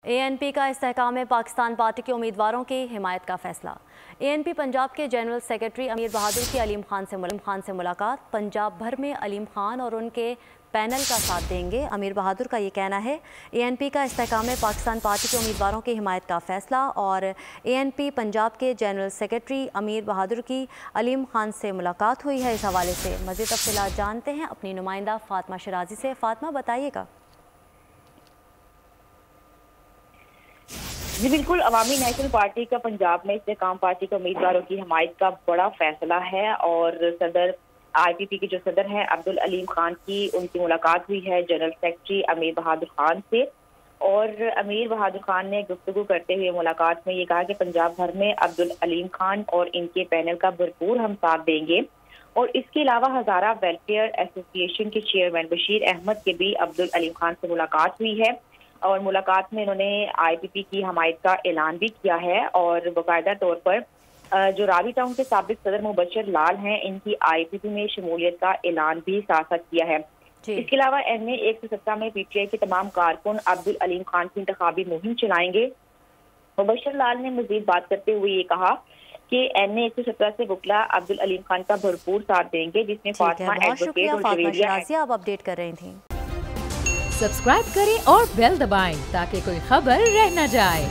ANP का इस्तेहकाम Pakistan party के उम्मीदवारों की हिमायत का फैसला। ANP पंजाब के जनरल सेक्रेटरी अमीर बहादुर की अलीम खान से मुलाकात। पंजाब भर में अलीम खान और उनके पैनल का साथ देंगे। अमीर बहादुर का ये कहना है। ANP का इस्तेहकाम पाकिस्तान पार्टी के उम्मीदवारों की हिमायत का फैसला। और ANP पंजाब के जनरल सेक्रेटरी अमीर बहादुर की अलीम खान से मुलाकात हुई है। इस हवाले से मज़ीद तफसीलात जानते हैं अपनी नुमाइंदा फातिमा शराजी से। फातिमा, बताइएगा। जी बिल्कुल, अवामी नेशनल पार्टी का पंजाब में इस्तेहकाम पार्टी के उम्मीदवारों की हमायत का बड़ा फैसला है और सदर IPP के जो सदर हैं अब्दुल अलीम खान की उनकी मुलाकात हुई है जनरल सेक्रेटरी अमीर बहादुर खान से। और अमीर बहादुर खान ने गुफ्तगू करते हुए मुलाकात में ये कहा कि पंजाब भर में अब्दुल अलीम खान और इनके पैनल का भरपूर हम साथ देंगे। और इसके अलावा हज़ारा वेलफेयर एसोसिएशन के चेयरमैन बशीर अहमद के भी अब्दुल अलीम खान से मुलाकात हुई है और मुलाकात में इन्होंने IPP की हमायत का ऐलान भी किया है। और बाकायदा तौर पर जो रावी टाउन के साबिक सदर मुबशर लाल हैं, इनकी IPP में शमूलियत का ऐलान भी साथ साथ किया है। इसके अलावा NA 117 में PTI के तमाम कारकुन अब्दुल अलीम खान की इंतखाबी मुहिम चलाएंगे। मुबशर लाल ने मजीद बात करते हुए ये कहा कि NA 117 से वकला अब्दुल अलीम खान का भरपूर साथ देंगे, जिसमें फातिमा एडवोकेट और जवेरिया आप अपडेट कर रही थी। सब्सक्राइब करें और बेल दबाएं ताकि कोई खबर रह न जाए।